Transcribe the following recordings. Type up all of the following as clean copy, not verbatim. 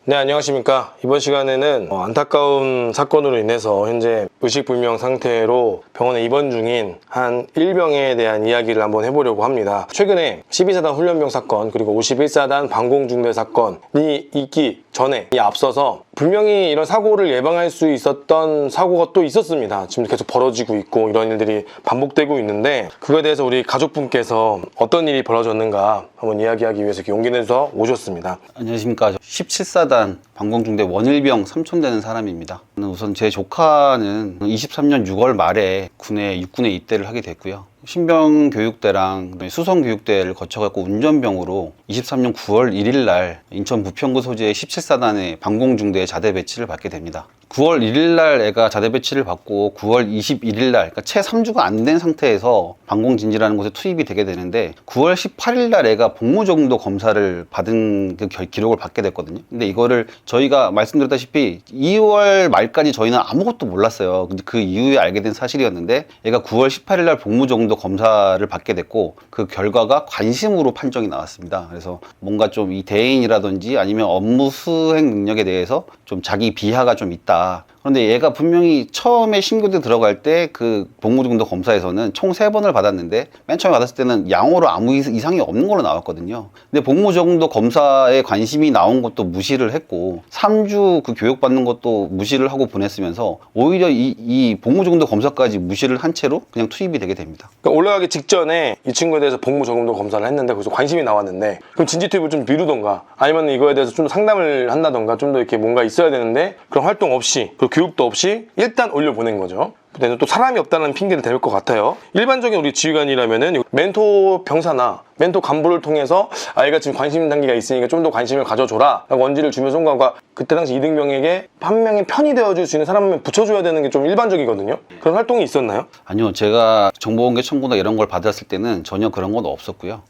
네, 안녕하십니까. 이번 시간에는 안타까운 사건으로 인해서 현재 의식불명 상태로 병원에 입원 중인 한 일병에 대한 이야기를 한번 해보려고 합니다. 최근에 12사단 훈련병 사건 그리고 51사단 방공중대 사건이 있기 전에 앞서서 분명히 이런 사고를 예방할 수 있었던 사고가 또 있었습니다. 지금 계속 벌어지고 있고 이런 일들이 반복되고 있는데, 그거에 대해서 우리 가족분께서 어떤 일이 벌어졌는가 한번 이야기하기 위해서 이렇게 용기 내서 오셨습니다. 안녕하십니까. 17사단 방공중대 원일병 삼촌 되는 사람입니다. 우선 제 조카는 23년 6월 말에 육군에 입대를 하게 됐고요. 신병 교육대랑 수성 교육대를 거쳐갖고 운전병으로 23년 9월 1일 날 인천 부평구 소재의 17사단의 방공중대에 자대 배치를 받게 됩니다. 9월 1일 날 애가 자대 배치를 받고 9월 21일 날, 그러니까 채 3주가 안 된 상태에서 방공진지라는 곳에 투입이 되게 되는데, 9월 18일 날 애가 복무정도 검사를 받은 그 기록을 받게 됐거든요. 근데 이거를 저희가 말씀드렸다시피 2월 말까지 저희는 아무것도 몰랐어요. 근데 그 이후에 알게 된 사실이었는데, 얘가 9월 18일 날 복무정도 검사를 받게 됐고, 그 결과가 관심으로 판정이 나왔습니다. 그래서 뭔가 좀 이 대인이라든지 아니면 업무 수행 능력에 대해서 좀 자기 비하가 좀 있다. 그런데 얘가 분명히 처음에 신규대 들어갈 때 그 복무정도 검사에서는 총 3번을 받았는데, 맨 처음에 받았을 때는 양호로 아무 이상이 없는 걸로 나왔거든요. 근데 복무정도 검사에 관심이 나온 것도 무시를 했고, 3주 그 교육받는 것도 무시를 하고 보냈으면서 오히려 이 복무정도 검사까지 무시를 한 채로 그냥 투입이 되게 됩니다. 그러니까 올라가기 직전에 이 친구에 대해서 복무정도 검사를 했는데 거기서 관심이 나왔는데, 그럼 진지 투입을 좀 미루던가 아니면 이거에 대해서 좀 상담을 한다던가 좀 더 이렇게 뭔가 있어야 되는데, 그런 활동 없이, 그 교육도 없이 일단 올려보낸 거죠. 근데 또 사람이 없다는 핑계를 댈 것 같아요. 일반적인 우리 지휘관이라면은 멘토 병사나 멘토 간부를 통해서 아이가 지금 관심 단계가 있으니까 좀 더 관심을 가져줘라 라고 언지를 주면서 뭔가 그때 당시 이등병에게 한 명의 편이 되어줄 수 있는 사람을 붙여줘야 되는 게 좀 일반적이거든요. 그런 활동이 있었나요? 아니요, 제가 정보공개 청구나 이런 걸 받았을 때는 전혀 그런 건 없었고요.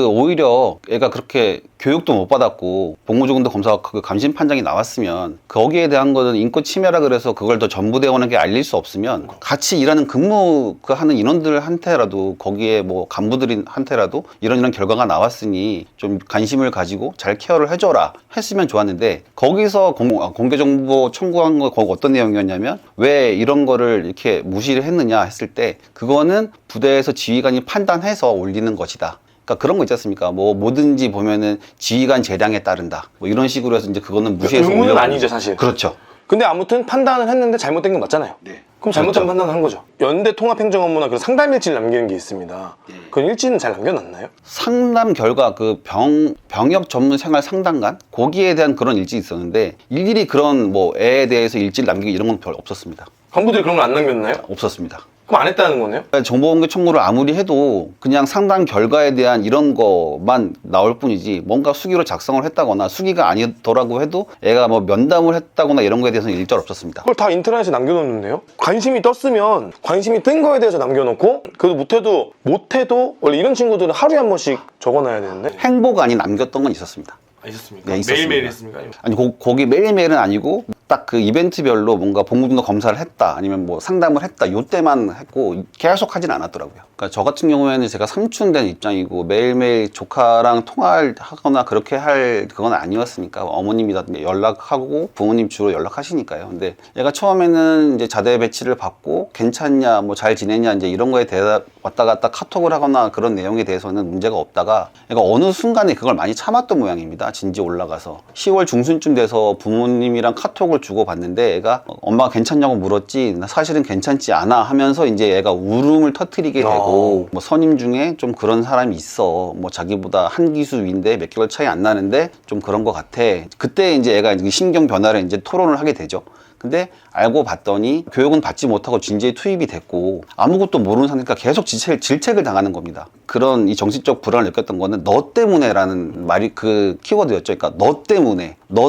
오히려 애가 그렇게 교육도 못 받았고 복무정도 검사 그 감심 판정이 나왔으면 거기에 대한 거는 인권 침해라 그래서 그걸 더 전부대원에게 알릴 수 없으면 같이 일하는 하는 인원들한테라도, 거기에 뭐 간부들한테라도 이런 결과가 나왔으니 좀 관심을 가지고 잘 케어를 해줘라 했으면 좋았는데, 거기서 공개정보 청구한 거 어떤 내용이었냐면, 왜 이런 거를 이렇게 무시를 했느냐 했을 때, 그거는 부대에서 지휘관이 판단해서 올리는 것이다. 그러니까 그런 거 있지 않습니까? 뭐 뭐든지 보면은 지휘관 재량에 따른다. 뭐 이런 식으로 해서 이제 그거는 무시해서 의무는 아니죠, 사실. 그렇죠. 근데 아무튼 판단을 했는데 잘못된 건 맞잖아요. 네. 그럼 잘못된 그렇죠. 판단을 한 거죠. 연대 통합행정 업무나 그런 상담 일지를 남기는 게 있습니다. 그 일지는 잘 남겨놨나요? 상담 결과 병역 전문 생활 상담관 거기에 대한 그런 일지 있었는데, 일일이 그런 뭐 애에 대해서 일지를 남기고 이런 건 별로 없었습니다. 간부들이 그런 걸 안 남겼나요? 없었습니다. 그럼 안 했다는 거네요? 정보공개 청구를 아무리 해도 그냥 상담 결과에 대한 이런 거만 나올 뿐이지, 뭔가 수기로 작성을 했다거나 수기가 아니더라고 해도 애가 뭐 면담을 했다거나 이런 거에 대해서는 일절 없었습니다. 그걸 다 인터넷에 남겨놓는데요? 관심이 떴으면 관심이 뜬 거에 대해서 남겨놓고, 그래도 못해도 원래 이런 친구들은 하루에 한 번씩 적어놔야 되는데. 행보가 아닌 남겼던 건 있었습니다. 있었습니까? 네, 있었습니다. 매일매일 했습니까? 아니 거기 매일매일은 아니고 딱 그 이벤트별로 뭔가 복무정도 검사를 했다 아니면 뭐 상담을 했다 요때만 했고 계속 하진 않았더라고요. 그러니까 저 같은 경우에는 제가 삼촌 된 입장이고 매일매일 조카랑 통화를 하거나 그렇게 할 그건 아니었으니까, 어머님이 다 연락하고 부모님 주로 연락하시니까요. 근데 얘가 처음에는 이제 자대 배치를 받고 괜찮냐 뭐 잘 지내냐 이제 이런 거에 대해 왔다 갔다 카톡을 하거나 그런 내용에 대해서는 문제가 없다가, 얘가 어느 순간에 그걸 많이 참았던 모양입니다. 진지 올라가서 10월 중순쯤 돼서 부모님이랑 카톡을 주고 받는데, 애가 엄마가 괜찮냐고 물었지 나 사실은 괜찮지 않아 하면서 이제 애가 울음을 터뜨리게 되고, 뭐 선임 중에 좀 그런 사람이 있어, 뭐 자기보다 한 기수 위인데 몇 개월 차이 안 나는데 좀 그런 것 같아. 그때 이제 애가 신경 변화를 이제 토론을 하게 되죠. 근데 알고 봤더니 교육은 받지 못하고 진지에 투입이 됐고 아무것도 모르는 상태니까 계속 질책을 당하는 겁니다. 그런 이 정신적 불안을 느꼈던 거는 너 때문에라는 말이 그 키워드였죠. 그러니까 너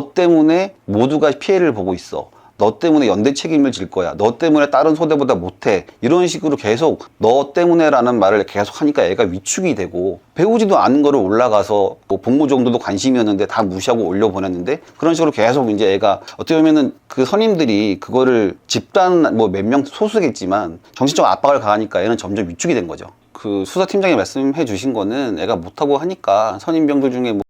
때문에 모두가 피해를 보고 있어. 너 때문에 연대 책임을 질 거야. 너 때문에 다른 소대보다 못해. 이런 식으로 계속 너 때문에라는 말을 계속 하니까 애가 위축이 되고, 배우지도 않은 거를 올라가서 뭐 복무 정도도 관심이었는데 다 무시하고 올려보냈는데, 그런 식으로 계속 이제 애가 어떻게 보면은 그 선임들이 그거를 집단 뭐 몇 명 소수겠지만 정신적 압박을 가하니까 애는 점점 위축이 된 거죠. 그 수사팀장이 말씀해 주신 거는 애가 못하고 하니까 선임병들 중에 뭐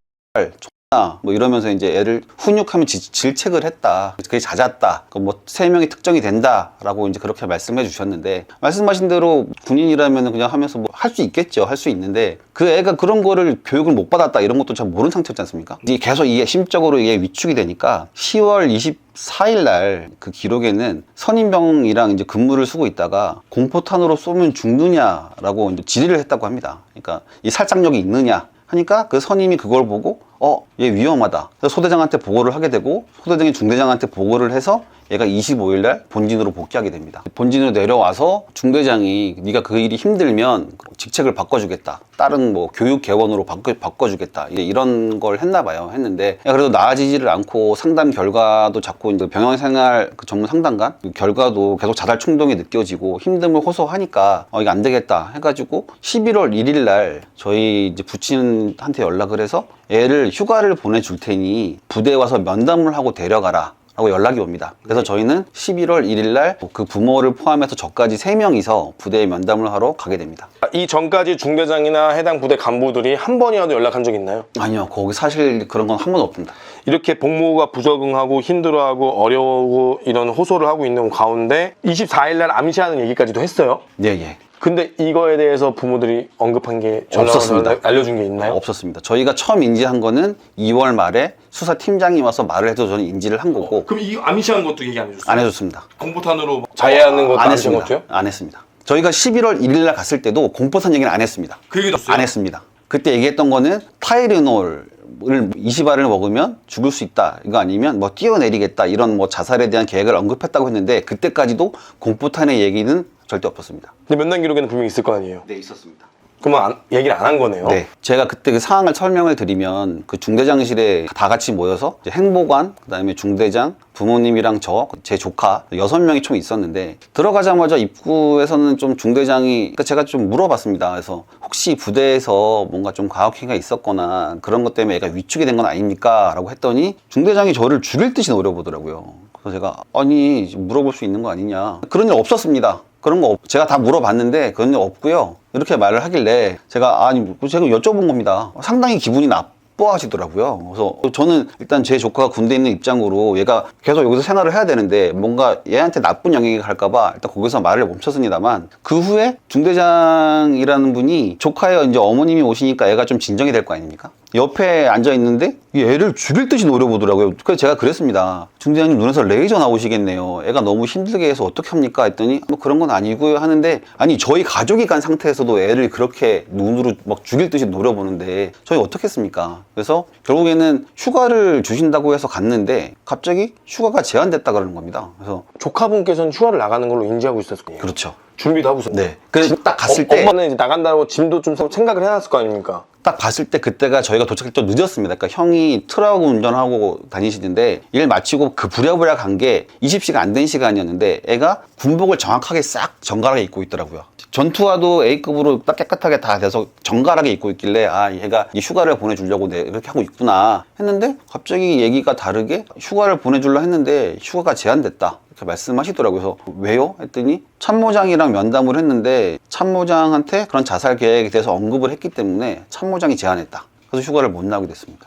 뭐 이러면서 이제 애를 훈육하면 질책을 했다. 그게 잦았다. 뭐 3명이 특정이 된다라고 이제 그렇게 말씀해 주셨는데, 말씀하신 대로 군인이라면 그냥 하면서 뭐 할 수 있겠죠. 할 수 있는데 그 애가 그런 거를 교육을 못 받았다 이런 것도 잘 모르는 상태였지 않습니까? 이게 계속 이게 심적으로 이게 위축이 되니까 10월 24일 날 그 기록에는 선임병이랑 이제 근무를 쓰고 있다가 공포탄으로 쏘면 죽느냐라고 이제 질의를 했다고 합니다. 그러니까 이 살상력이 있느냐 하니까 그 선임이 그걸 보고 얘 위험하다. 그래서 소대장한테 보고를 하게 되고, 소대장이 중대장한테 보고를 해서 얘가 25일 날 본진으로 복귀하게 됩니다. 본진으로 내려와서 중대장이 네가 그 일이 힘들면 직책을 바꿔주겠다. 다른 뭐 교육 개원으로 바꿔주겠다. 이런 걸 했나 봐요. 했는데 그래도 나아지지를 않고 상담 결과도 자꾸 이제 병영생활 그 전문 상담관 그 결과도 계속 자살 충동이 느껴지고 힘듦을 호소하니까 이게 안 되겠다 해가지고 11월 1일 날 저희 이제 부친한테 연락을 해서 애를 휴가를 보내줄 테니 부대에 와서 면담을 하고 데려가라 라고 연락이 옵니다. 그래서 저희는 11월 1일 날 그 부모를 포함해서 저까지 3명이서 부대에 면담을 하러 가게 됩니다. 이 전까지 중대장이나 해당 부대 간부들이 한 번이라도 연락한 적 있나요? 아니요, 거기 사실 그런 건 한 번도 없습니다. 이렇게 복무가 부적응하고 힘들어하고 어려우고 이런 호소를 하고 있는 가운데 24일 날 암시하는 얘기까지도 했어요. 예. 근데 이거에 대해서 부모들이 언급한 게 없었습니다. 알려준 게 있나요? 없었습니다. 저희가 처음 인지한 거는 2월 말에 수사팀장이 와서 말을 해서 저는 인지를 한 거고. 그럼 이 암시한 것도 얘기 안 해줬어요? 안 해줬습니다. 공포탄으로 자해하는 것도 안 암시한 했습니다. 것도요? 안 했습니다. 저희가 11월 1일 날 갔을 때도 공포탄 얘기는 안 했습니다. 그 얘기도 없어요? 안 했습니다. 그때 얘기했던 거는 타이레놀을 20알을 먹으면 죽을 수 있다. 이거 아니면 뭐 뛰어내리겠다. 이런 뭐 자살에 대한 계획을 언급했다고 했는데 그때까지도 공포탄의 얘기는 절대 없었습니다. 근데 면담 기록에는 분명히 있을 거 아니에요? 네, 있었습니다. 그러면 얘기를 안 한 거네요? 네. 제가 그때 그 상황을 설명을 드리면 그 중대장실에 다 같이 모여서 이제 행보관, 그 다음에 중대장, 부모님이랑 제 조카 6명이 총 있었는데 들어가자마자 입구에서는 좀 중대장이 그러니까 제가 좀 물어봤습니다. 그래서 혹시 부대에서 뭔가 좀 과학행위가 있었거나 그런 것 때문에 애가 위축이 된 건 아닙니까? 라고 했더니 중대장이 저를 죽일 듯이 노려보더라고요. 그래서 제가 아니 물어볼 수 있는 거 아니냐. 그런 일 없었습니다. 그런 거 제가 다 물어봤는데 그런 일 없고요. 이렇게 말을 하길래 제가 제가 여쭤본 겁니다. 상당히 기분이 나빠하시더라고요. 그래서 저는 일단 제 조카가 군대에 있는 입장으로 얘가 계속 여기서 생활을 해야 되는데 뭔가 얘한테 나쁜 영향이 갈까봐 일단 거기서 말을 멈췄습니다만 그 후에 중대장이라는 분이 조카의 이제 어머님이 오시니까 애가 좀 진정이 될 거 아닙니까? 옆에 앉아 있는데 이 애를 죽일 듯이 노려보더라고요. 그래서 제가 그랬습니다. 중대장님 눈에서 레이저 나오시겠네요. 애가 너무 힘들게 해서 어떻게 합니까? 했더니 뭐 그런 건 아니고요 하는데 아니 저희 가족이 간 상태에서도 애를 그렇게 눈으로 막 죽일 듯이 노려보는데 저희 어떻게 했습니까? 그래서 결국에는 휴가를 주신다고 해서 갔는데 갑자기 휴가가 제한됐다 그러는 겁니다. 그래서 조카분께서는 휴가를 나가는 걸로 인지하고 있었을 거예요. 그렇죠. 준비도 하고 있었어요. 네. 그래서 딱 갔을 때 엄마는 이제 나간다고 짐도 좀 생각을 해놨을 거 아닙니까? 딱 봤을 때 그때가 저희가 도착할 때 좀 늦었습니다. 그러니까 형이 트럭 운전하고 다니시는데 일 마치고 그 부랴부랴 간 게 20시가 안 된 시간이었는데 애가 군복을 정확하게 싹 정갈하게 입고 있더라고요. 전투화도 A급으로 딱 깨끗하게 다 돼서 정갈하게 입고 있길래 얘가 이 휴가를 보내주려고 이렇게 하고 있구나 했는데 갑자기 얘기가 다르게 휴가를 보내주려 했는데 휴가가 제한됐다. 이렇게 말씀하시더라고요. 그래서 왜요? 했더니 참모장이랑 면담을 했는데 참모장한테 그런 자살 계획에 대해서 언급을 했기 때문에 참모장이 제안했다. 그래서 휴가를 못 나오게 됐습니다.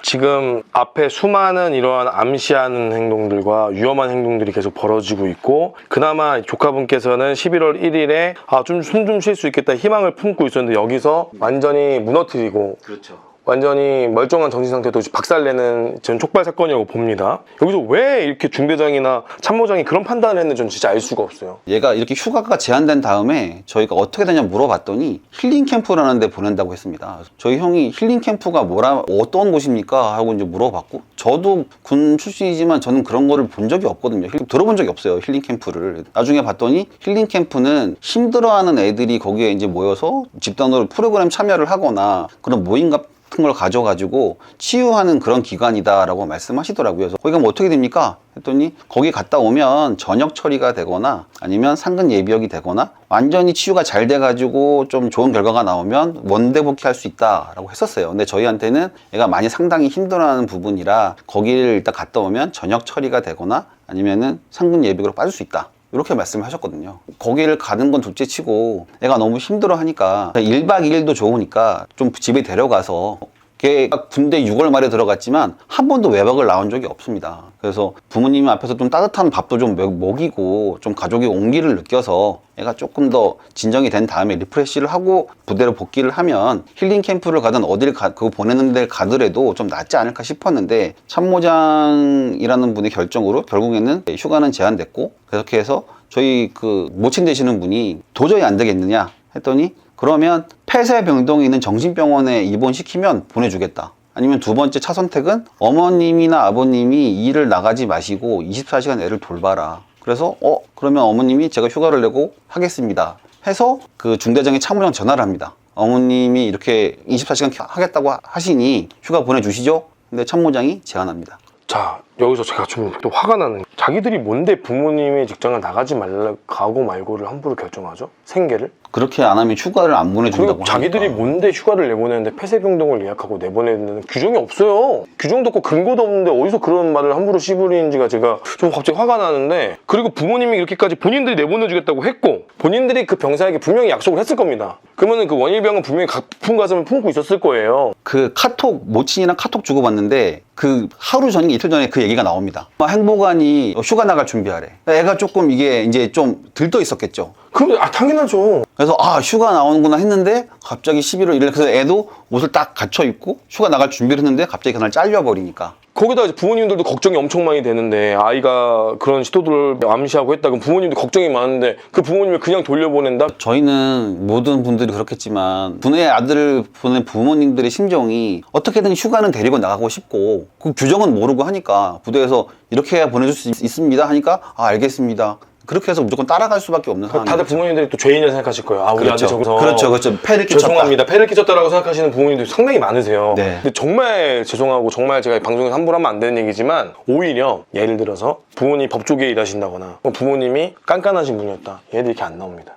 지금 앞에 수많은 이러한 암시하는 행동들과 위험한 행동들이 계속 벌어지고 있고 그나마 조카분께서는 11월 1일에 좀 숨 좀 쉴 수 있겠다 희망을 품고 있었는데 여기서 완전히 무너뜨리고 그렇죠. 완전히 멀쩡한 정신 상태도 박살내는 전 촉발 사건이라고 봅니다. 여기서 왜 이렇게 중대장이나 참모장이 그런 판단을 했는지 저는 진짜 알 수가 없어요. 얘가 이렇게 휴가가 제한된 다음에 저희가 어떻게 되냐 물어봤더니 힐링 캠프라는 데 보낸다고 했습니다. 저희 형이 힐링 캠프가 어떤 곳입니까? 하고 이제 물어봤고 저도 군 출신이지만 저는 그런 거를 본 적이 없거든요. 들어본 적이 없어요. 힐링 캠프를. 나중에 봤더니 힐링 캠프는 힘들어하는 애들이 거기에 이제 모여서 집단으로 프로그램 참여를 하거나 그런 모임 같은 걸 가져가지고 치유하는 그런 기관이다라고 말씀하시더라고요. 그래서 거기 가면 어떻게 됩니까? 했더니 거기 갔다 오면 전역 처리가 되거나 아니면 상근 예비역이 되거나 완전히 치유가 잘 돼가지고 좀 좋은 결과가 나오면 원대 복귀할 수 있다라고 했었어요. 근데 저희한테는 얘가 많이 상당히 힘들어하는 부분이라 거기를 일단 갔다 오면 전역 처리가 되거나 아니면은 상근 예비역으로 빠질 수 있다. 이렇게 말씀하셨거든요. 거기를 가는 건 둘째치고 애가 너무 힘들어 하니까 1박 2일도 좋으니까 좀 집에 데려가서 걔가 군대 6월 말에 들어갔지만 한 번도 외박을 나온 적이 없습니다. 그래서 부모님 앞에서 좀 따뜻한 밥도 좀 먹이고 좀 가족의 온기를 느껴서 애가 조금 더 진정이 된 다음에 리프레시를 하고 부대로 복귀를 하면 힐링 캠프를 가든 어딜 그거 보내는 데 가더라도 좀 낫지 않을까 싶었는데 참모장이라는 분의 결정으로 결국에는 휴가는 제한됐고 그렇게 해서 저희 그 모친 되시는 분이 도저히 안 되겠느냐 했더니 그러면 폐쇄병동에 있는 정신병원에 입원시키면 보내주겠다. 아니면 두 번째 차 선택은 어머님이나 아버님이 일을 나가지 마시고 24시간 애를 돌봐라. 그래서 그러면 어머님이 제가 휴가를 내고 하겠습니다 해서 그 중대장이 참모장 전화를 합니다. 어머님이 이렇게 24시간 하겠다고 하시니 휴가 보내주시죠? 근데 참모장이 제안합니다. 자, 여기서 제가 좀 또 화가 나는 게 자기들이 뭔데 부모님의 직장을 나가지 가고 말고를 함부로 결정하죠? 생계를? 그렇게 안 하면 휴가를 안 보내준다고 그리고 자기들이 하니까. 뭔데 휴가를 내보내는데 폐쇄병동을 예약하고 내보내는 규정이 없어요. 규정도 없고 근거도 없는데 어디서 그런 말을 함부로 씨부리는지가 제가 좀 갑자기 화가 나는데, 그리고 부모님이 이렇게까지 본인들이 내보내주겠다고 했고 본인들이 그 병사에게 분명히 약속을 했을 겁니다. 그러면은 그 원일병은 분명히 깊은 가슴을 품고 있었을 거예요. 그 카톡 모친이랑 카톡 주고받는데 그 하루 전인가 이틀 전에 그 얘기가 나옵니다. 행보관이 휴가 나갈 준비하래. 애가 조금 이게 이제 좀 들떠 있었겠죠. 그럼 당연하죠. 그래서 휴가 나오는구나 했는데 갑자기 11월 1일 그래서 애도 옷을 딱 갖춰 입고 휴가 나갈 준비를 했는데 갑자기 그날 잘려버리니까. 거기다 이제 부모님들도 걱정이 엄청 많이 되는데, 아이가 그런 시도들을 암시하고 했다 그럼 부모님도 걱정이 많은데 그 부모님을 그냥 돌려보낸다? 저희는 모든 분들이 그렇겠지만 분의 아들을 보낸 부모님들의 심정이 어떻게든 휴가는 데리고 나가고 싶고 그 규정은 모르고 하니까 부대에서 이렇게 해야 보내줄 수 있습니다 하니까 알겠습니다. 그렇게 해서 무조건 따라갈 수밖에 없는 상황이죠. 다들 부모님들이 또 죄인이라 생각하실 거예요. 우리 그렇죠. 아들 저기서 그렇죠. 패를 끼쳤다. 죄송합니다. 패를 끼쳤다라고 생각하시는 부모님들이 상당히 많으세요. 네. 근데 정말 죄송하고 정말 제가 방송에서 함부로 하면 안 되는 얘기지만, 오히려 예를 들어서 부모님 법조계에 일하신다거나 부모님이 깐깐하신 분이었다. 얘들 이렇게 안 나옵니다.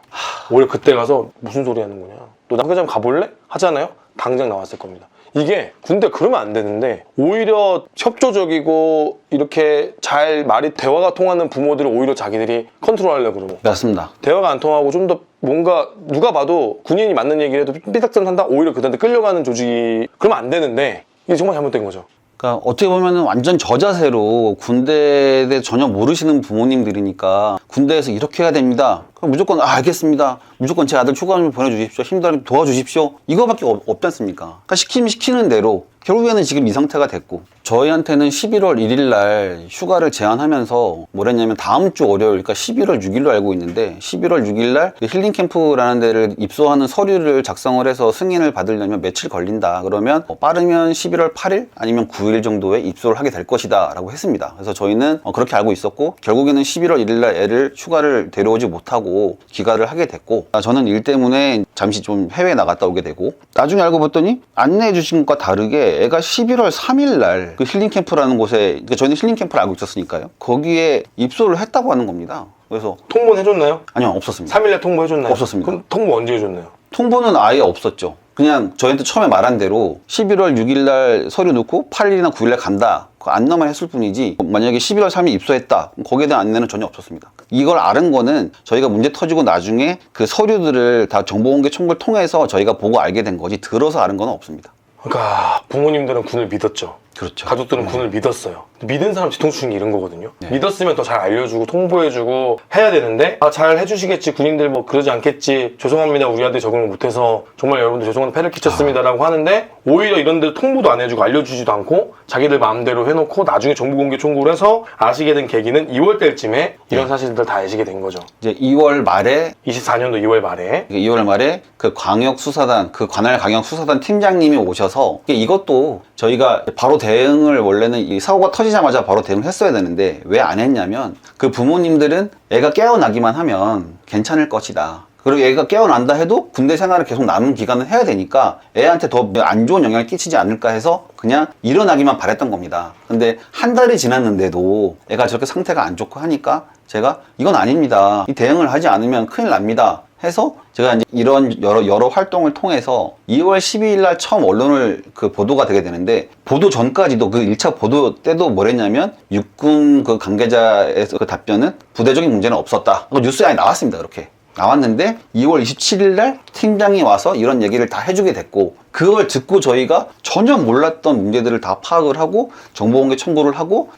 오히려 그때 가서 무슨 소리 하는 거냐, 너 남자장 가볼래? 하잖아요. 당장 나왔을 겁니다. 이게 군대 그러면 안 되는데 오히려 협조적이고 이렇게 잘 말이 대화가 통하는 부모들을 오히려 자기들이 컨트롤하려고 그러고, 맞습니다. 대화가 안 통하고 좀 더 뭔가 누가 봐도 군인이 맞는 얘기를 해도 삐딱선 한다? 오히려 그들한테 끌려가는 조직이, 그러면 안 되는데 이게 정말 잘못된 거죠. 그러니까 어떻게 보면 완전 저자세로 군대에 대해 전혀 모르시는 부모님들이니까 군대에서 이렇게 해야 됩니다. 그럼 무조건 알겠습니다. 무조건 제 아들 휴가 좀 보내주십시오. 힘들면 도와주십시오. 이거밖에 없지 않습니까? 그러니까 시키면 시키는 대로 결국에는 지금 이 상태가 됐고, 저희한테는 11월 1일 날 휴가를 제안하면서 뭐랬냐면 다음 주 월요일, 그러니까 11월 6일로 알고 있는데 11월 6일 날 힐링 캠프라는 데를 입소하는 서류를 작성을 해서 승인을 받으려면 며칠 걸린다. 그러면 빠르면 11월 8일 아니면 9일 정도에 입소를 하게 될 것이다 라고 했습니다. 그래서 저희는 그렇게 알고 있었고, 결국에는 11월 1일 날 애를 휴가를 데려오지 못하고 귀가를 하게 됐고, 저는 일 때문에 잠시 좀 해외에 나갔다 오게 되고, 나중에 알고 봤더니 안내해 주신 것과 다르게 애가 11월 3일 날 그 힐링 캠프라는 곳에, 그러니까 저희는 힐링 캠프를 알고 있었으니까요, 거기에 입소를 했다고 하는 겁니다. 그래서 통보는 해줬나요? 아니요, 없었습니다. 3일날 통보해줬나요? 없었습니다. 그럼 통보 언제 해줬나요? 통보는 아예 없었죠. 그냥 저희한테 처음에 말한 대로 11월 6일 날 서류 넣고 8일이나 9일 날 간다, 그 안내만 했을 뿐이지, 만약에 11월 3일 입소했다, 거기에 대한 안내는 전혀 없었습니다. 이걸 아는 거는 저희가 문제 터지고 나중에 그 서류들을 다 정보공개 총괄 통해서 저희가 보고 알게 된 거지, 들어서 아는 건 없습니다. 그러니까 부모님들은 군을 믿었죠. 그렇죠. 가족들은 군을 믿었어요. 믿은 사람 뒤통수 주는 게 이런 거거든요. 네. 믿었으면 더 잘 알려주고 통보해주고 해야 되는데, 잘 해주시겠지, 군인들 뭐 그러지 않겠지, 죄송합니다, 우리 아들 적응을 못해서 정말 여러분들 죄송한데 패를 끼쳤습니다 라고 하는데, 오히려 이런 데 통보도 안 해주고 알려주지도 않고 자기들 마음대로 해놓고 나중에 정보공개 청구를 해서 아시게 된 계기는 2월 달쯤에 이런 사실들 다 아시게 된 거죠. 이제 2월 말에 24년도 2월 말에 2월 말에 그 광역수사단, 그 관할 광역수사단 팀장님이 오셔서, 이것도 저희가 바로 대응을, 원래는 이 사고가 터지자마자 바로 대응을 했어야 되는데 왜 안 했냐면, 그 부모님들은 애가 깨어나기만 하면 괜찮을 것이다. 그리고 애가 깨어난다 해도 군대 생활을 계속 남은 기간은 해야 되니까 애한테 더 안 좋은 영향을 끼치지 않을까 해서 그냥 일어나기만 바랬던 겁니다. 근데 한 달이 지났는데도 애가 저렇게 상태가 안 좋고 하니까 제가 이건 아닙니다, 이 대응을 하지 않으면 큰일 납니다 해서 제가 이제 이런 여러 활동을 통해서 2월 12일 날 처음 언론을 그 보도가 되게 되는데, 보도 전까지도 그 1차 보도 때도 뭐랬냐면 육군 그 관계자의 그 답변은 부대적인 문제는 없었다. 뉴스에 아예 나왔습니다. 그렇게. 나왔는데 2월 27일 날 팀장이 와서 이런 얘기를 다 해주게 됐고, 그걸 듣고 저희가 전혀 몰랐던 문제들을 다 파악을 하고 정보공개 청구를 하고,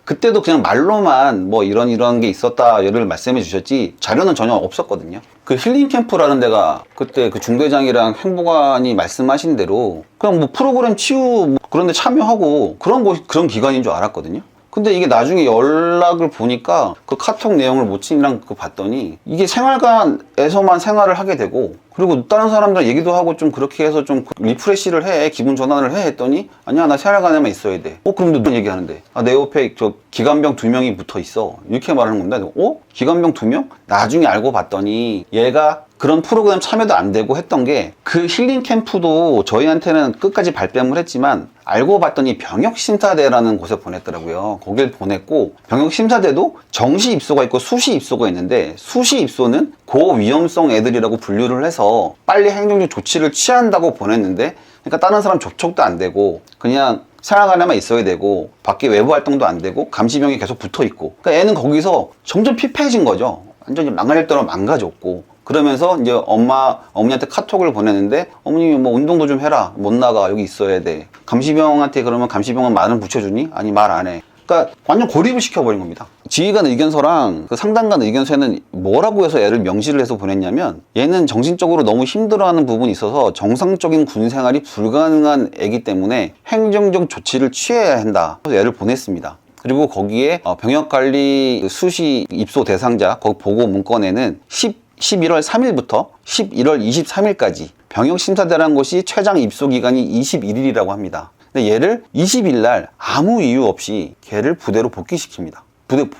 그때도 그냥 말로만 뭐 이런 게 있었다를 말씀해 주셨지 자료는 전혀 없었거든요. 그 힐링 캠프라는 데가 그때 그 중대장이랑 행보관이 말씀하신 대로 그냥 뭐 프로그램 치유 그런 데 참여하고 그런 기관인 줄 알았거든요. 근데 이게 나중에 연락을 보니까 그 카톡 내용을 모친이랑 봤더니 이게 생활관에서만 생활을 하게 되고, 그리고 다른 사람들 얘기도 하고 좀 그렇게 해서 좀 리프레시를 해, 기분 전환을 해 했더니, 아니야 나 생활관에만 있어야 돼. 그럼 너 얘기하는데, 내 옆에 저 기관병 2명이 붙어 있어, 이렇게 말하는 건데, 기관병 2명? 나중에 알고 봤더니 얘가 그런 프로그램 참여도 안 되고 했던 게, 그 힐링 캠프도 저희한테는 끝까지 발뺌을 했지만 알고 봤더니 병역심사대라는 곳에 보냈더라고요. 거길 보냈고, 병역심사대도 정시 입소가 있고 수시 입소가 있는데, 수시 입소는 고위험성 애들이라고 분류를 해서 빨리 행정적 조치를 취한다고 보냈는데, 그러니까 다른 사람 접촉도 안 되고 그냥 생활관에만 있어야 되고 밖에 외부 활동도 안 되고 감시병이 계속 붙어 있고, 그러니까 애는 거기서 점점 피폐해진 거죠. 완전히 망가질 대로 망가졌고, 그러면서 이제 어머니한테 카톡을 보내는데, 어머니 뭐 운동도 좀 해라, 못 나가, 여기 있어야 돼. 감시병한테 그러면 감시병은 말은 붙여주니? 아니, 말 안 해. 그러니까 완전 고립을 시켜버린 겁니다. 지휘관 의견서랑 그 상담관 의견서에는 뭐라고 해서 애를 명시를 해서 보냈냐면, 얘는 정신적으로 너무 힘들어하는 부분이 있어서 정상적인 군 생활이 불가능한 애기 때문에 행정적 조치를 취해야 한다. 그래서 애를 보냈습니다. 그리고 거기에 병역관리 수시 입소 대상자 거기 보고 문건에는 11월 3일부터 11월 23일까지 병역심사대라는 곳이 최장 입소 기간이 21일이라고 합니다. 근데 얘를 20일 날 아무 이유 없이 걔를 부대로 복귀시킵니다.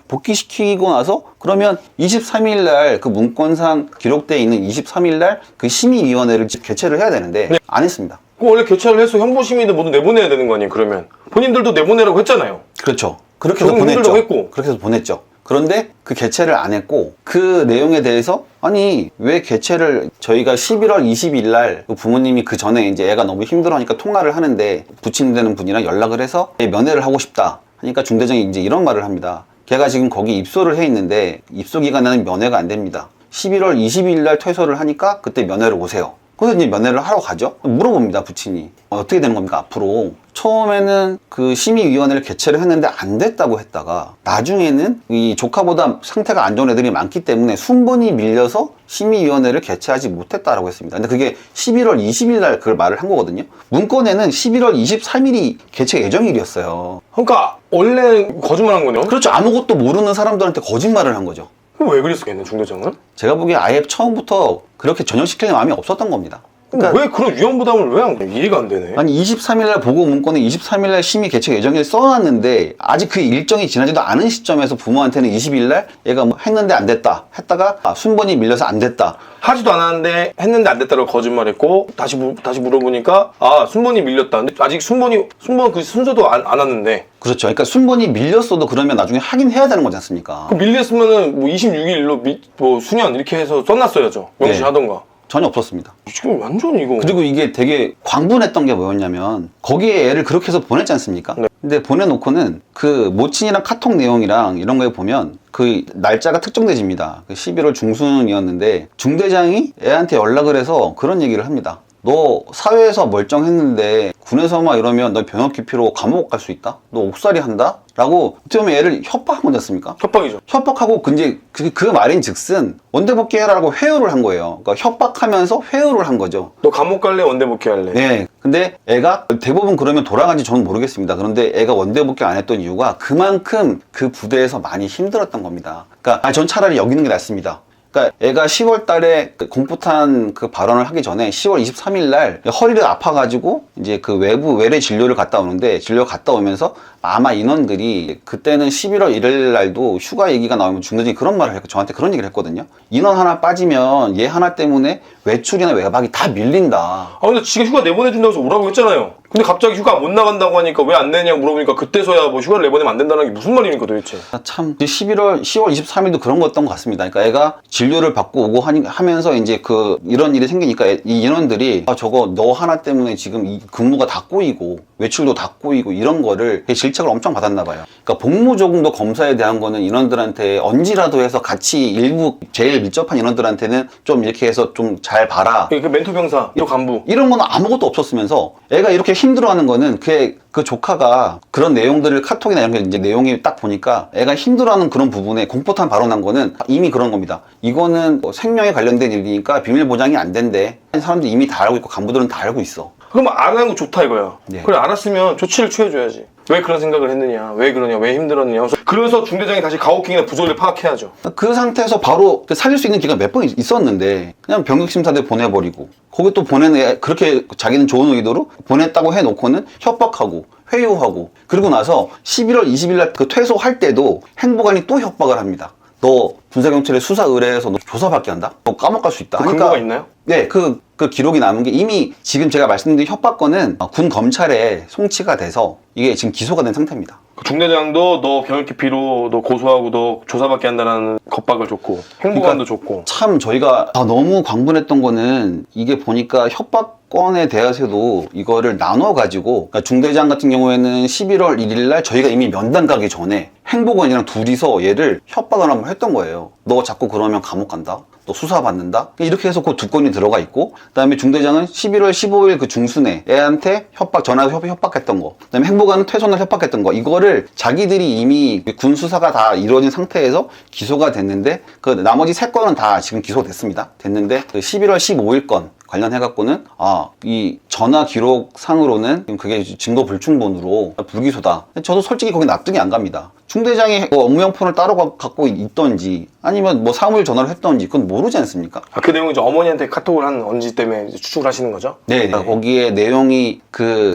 복귀시키고 나서 그러면 23일 날 그 문건상 기록되어 있는 23일 날 그 심의위원회를 개최를 해야 되는데 네. 안 했습니다. 원래 개최를 해서 현보시민들 모두 내보내야 되는 거 아니에요, 그러면? 본인들도 내보내라고 했잖아요. 그렇죠. 그렇게 해서 보냈죠. 그렇게 해서 보냈죠. 그런데 그 개최를 안 했고, 그 내용에 대해서 아니 왜 개최를, 저희가 11월 20일 날 부모님이 그 전에 이제 애가 너무 힘들어하니까 통화를 하는데 부친되는 분이랑 연락을 해서 얘 면회를 하고 싶다 하니까 중대장이 이제 이런 말을 합니다. 걔가 지금 거기 입소를 해 있는데 입소 기간에는 면회가 안 됩니다. 11월 20일 날 퇴소를 하니까 그때 면회를 오세요. 그래서 이제 면회를 하러 가죠. 물어봅니다, 부친이. 어떻게 되는 겁니까, 앞으로? 처음에는 그 심의위원회를 개최를 했는데 안 됐다고 했다가, 나중에는 이 조카보다 상태가 안 좋은 애들이 많기 때문에 순번이 밀려서 심의위원회를 개최하지 못했다라고 했습니다. 근데 그게 11월 20일 날 그걸 말을 한 거거든요. 문건에는 11월 23일이 개최 예정일이었어요. 그러니까 원래는 거짓말한 거네요. 그렇죠. 아무것도 모르는 사람들한테 거짓말을 한 거죠. 그럼 왜 그랬었겠네, 중대장은? 제가 보기에 아예 처음부터 그렇게 전역시킬 마음이 없었던 겁니다. 그러니까 왜 그런 위험 부담을 왜 한 거야? 이해가 안 되네. 아니 23일날 보고 문건에 23일날 심의 개최 예정일 써놨는데 아직 그 일정이 지나지도 않은 시점에서 부모한테는 20일날 얘가 뭐 했는데 안 됐다 했다가 순번이 밀려서 안 됐다, 하지도 않았는데 했는데 안 됐다고 거짓말했고, 다시 물어보니까 순번이 밀렸다. 근데 아직 순번 그 순서도 안 왔는데. 그렇죠. 그러니까 순번이 밀렸어도 그러면 나중에 확인해야 되는 거지 않습니까? 그럼 밀렸으면은 뭐 26일로 뭐 수년 이렇게 해서 써놨어야죠. 명시하던가. 전혀 없었습니다. 지금 완전 이거. 그리고 이게 되게 광분했던 게 뭐였냐면, 거기에 애를 그렇게 해서 보냈지 않습니까? 네. 근데 보내놓고는 그 모친이랑 카톡 내용이랑 이런 거에 보면 그 날짜가 특정되집니다. 그 11월 중순이었는데 중대장이 애한테 연락을 해서 그런 얘기를 합니다. 너 사회에서 멀쩡했는데 군에서 막 이러면 너 병역 기피로 감옥 갈 수 있다? 너 옥살이 한다? 라고 어떻게 보면 애를 협박한 거지 않습니까? 협박이죠. 협박하고 이제 그 말인 즉슨 원대 복귀해라라고 회유를 한 거예요. 그러니까 협박하면서 회유를 한 거죠. 너 감옥 갈래? 원대 복귀할래? 네. 근데 애가 대부분 그러면 돌아간지 저는 모르겠습니다. 그런데 애가 원대 복귀 안 했던 이유가 그만큼 그 부대에서 많이 힘들었던 겁니다. 그러니까 전 차라리 여기는 게 낫습니다. 그러니까 애가 10월 달에 공포탄 그 발언을 하기 전에 10월 23일 날 허리를 아파가지고 이제 그 외래 진료를 갔다 오는데, 진료 갔다 오면서 아마 인원들이 그때는 11월 1일 날도 휴가 얘기가 나오면 중대장이 그런 말을 했고 저한테 그런 얘기를 했거든요. 인원 하나 빠지면 얘 하나 때문에 외출이나 외박이 다 밀린다. 근데 지가 휴가 내보내준다고 해서 오라고 했잖아요. 근데 갑자기 휴가 못 나간다고 하니까 왜 안 내냐고 물어보니까 그때서야 뭐 휴가를 내보내면 안 된다는 게 무슨 말입니까 도대체. 참 10월 23일도 그런 거였던 것 같습니다. 그러니까 애가 진료를 받고 오고 하면서 이제 이런 일이 생기니까 이 인원들이 저거 너 하나 때문에 지금 이 근무가 다 꼬이고 외출도 다 꼬이고 이런 거를 밀착을 엄청 받았나 봐요. 그러니까 복무조공도 검사에 대한 거는 인원들한테 언지라도 해서 같이 일부 제일 밀접한 인원들한테는 좀 이렇게 해서 좀 잘 봐라. 그 멘토 병사, 또 간부. 이런 거는 아무것도 없었으면서 애가 이렇게 힘들어하는 거는 그 조카가 그런 내용들을 카톡이나 이런 게 이제 내용이 딱 보니까 애가 힘들어하는 그런 부분에 공포탄 발언한 거는 이미 그런 겁니다. 이거는 뭐 생명에 관련된 일이니까 비밀 보장이 안 된대. 사람들이 이미 다 알고 있고 간부들은 다 알고 있어. 그럼 안 하는 거 좋다 이거야. 네. 그래 알았으면 조치를 취해줘야지. 왜 그런 생각을 했느냐, 왜 그러냐, 왜 힘들었느냐. 그래서 중대장이 다시 가혹행위나 부조리를 파악해야죠. 그 상태에서 바로 살릴 수 있는 기간 몇 번 있었는데 그냥 병역심사대 보내버리고 거기 또 보내는 애 그렇게 자기는 좋은 의도로 보냈다고 해놓고는 협박하고 회유하고 그리고 나서 11월 20일 날 그 퇴소할 때도 행보관이 또 협박을 합니다. 너 군사경찰에 수사 의뢰해서 너 조사받게 한다? 너 감옥 갈 수 있다. 그 근거가 있나요? 네, 그 기록이 남은 게 이미 지금 제가 말씀드린 협박건은 군 검찰에 송치가 돼서 이게 지금 기소가 된 상태입니다. 그 중대장도 너 병역 기피로 너 고소하고 너 조사받게 한다는 겁박을 줬고 행보관도 줬고. 참 저희가 너무 광분했던 거는 이게 보니까 협박건에 대해서도 이거를 나눠가지고 그러니까 중대장 같은 경우에는 11월 1일 날 저희가 이미 면담 가기 전에 행보관이랑 둘이서 얘를 협박을 한번 했던 거예요. 너 자꾸 그러면 감옥 간다. 너 수사받는다? 이렇게 해서 그 두 건이 들어가 있고, 그 다음에 중대장은 11월 15일 그 중순에 애한테 전화해서 협박했던 거, 그 다음에 행보관은 퇴소날 협박했던 거, 이거를 자기들이 이미 군 수사가 다 이루어진 상태에서 기소가 됐는데, 그 나머지 세 건은 다 지금 기소됐습니다. 됐는데, 그 11월 15일 건 관련해갖고는, 이 전화 기록 상으로는 그게 증거 불충분으로 불기소다. 저도 솔직히 거기 납득이 안 갑니다. 중대장이 업무용폰을 따로 갖고 있던지 아니면 뭐 사무실 전화를 했던지 그건 모르지 않습니까? 그 내용이 이제 어머니한테 카톡을 한 언지 때문에 이제 추측을 하시는 거죠? 네. 거기에 내용이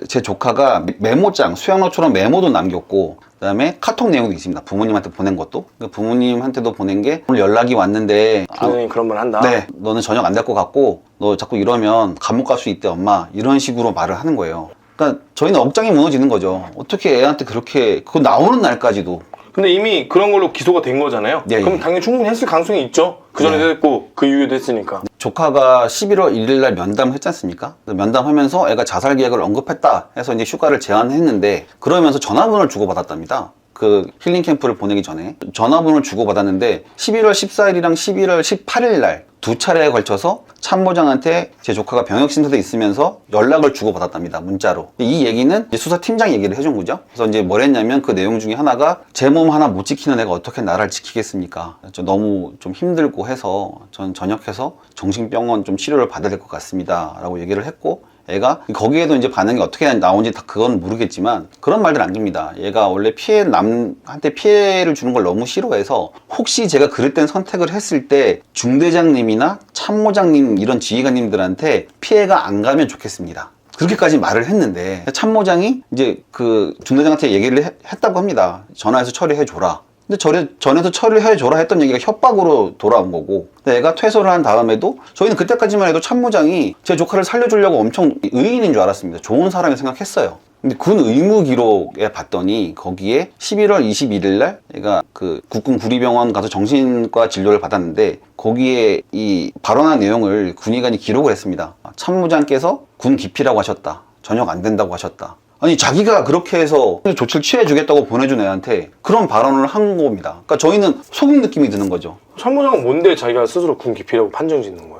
제 조카가 메모장, 수양로처럼 메모도 남겼고 그다음에 카톡 내용도 있습니다. 부모님한테 보낸 것도. 부모님한테도 보낸 게 오늘 연락이 왔는데 중대장이 그런 말 한다? 네. 너는 저녁 안 될 것 같고 너 자꾸 이러면 감옥 갈 수 있대 엄마. 이런 식으로 말을 하는 거예요. 그러니까 저희는 억장이 무너지는 거죠. 어떻게 애한테 그렇게 그거 나오는 날까지도. 근데 이미 그런 걸로 기소가 된 거잖아요? 네, 그럼 예. 당연히 충분히 했을 가능성이 있죠? 그 전에도 했고 그 이후에도 했으니까. 조카가 11월 1일 날 면담을 했지 않습니까? 면담하면서 애가 자살 계획을 언급했다 해서 이제 휴가를 제안했는데 그러면서 전화번호를 주고받았답니다. 그 힐링 캠프를 보내기 전에 전화번호를 주고받았는데 11월 14일이랑 11월 18일 날 두 차례에 걸쳐서 참모장한테 제 조카가 병역심사대에 있으면서 연락을 주고받았답니다. 문자로. 이 얘기는 이제 수사팀장 얘기를 해준 거죠. 그래서 이제 뭘 했냐면 그 내용 중에 하나가 제 몸 하나 못 지키는 애가 어떻게 나라를 지키겠습니까? 너무 좀 힘들고 해서 전 전역해서 정신병원 좀 치료를 받아야 될 것 같습니다. 라고 얘기를 했고 애가 거기에도 이제 반응이 어떻게 나온지 다 그건 모르겠지만 그런 말들 남깁니다. 얘가 원래 남한테 피해를 주는 걸 너무 싫어해서 혹시 제가 그릇된 선택을 했을 때 중대장님이나 참모장님 이런 지휘관님들한테 피해가 안 가면 좋겠습니다. 그렇게까지 말을 했는데 참모장이 이제 그 중대장한테 얘기를 했다고 합니다. 전화해서 처리해줘라. 근데 전에서 처리를 해줘라 했던 얘기가 협박으로 돌아온 거고 근데 애가 퇴소를 한 다음에도 저희는 그때까지만 해도 참모장이 제 조카를 살려주려고 엄청 의인인 줄 알았습니다. 좋은 사람이 생각했어요. 근데 군 의무 기록에 봤더니 거기에 11월 21일 날 얘가 그 국군 구리병원 가서 정신과 진료를 받았는데 거기에 이 발언한 내용을 군의관이 기록을 했습니다. 참모장께서 군 기피라고 하셨다. 전역 안 된다고 하셨다. 아니 자기가 그렇게 해서 조치를 취해주겠다고 보내준 애한테 그런 발언을 한 겁니다. 그러니까 저희는 속은 느낌이 드는 거죠. 참모장은 뭔데 자기가 스스로 군 기피라고 판정 짓는 거예요?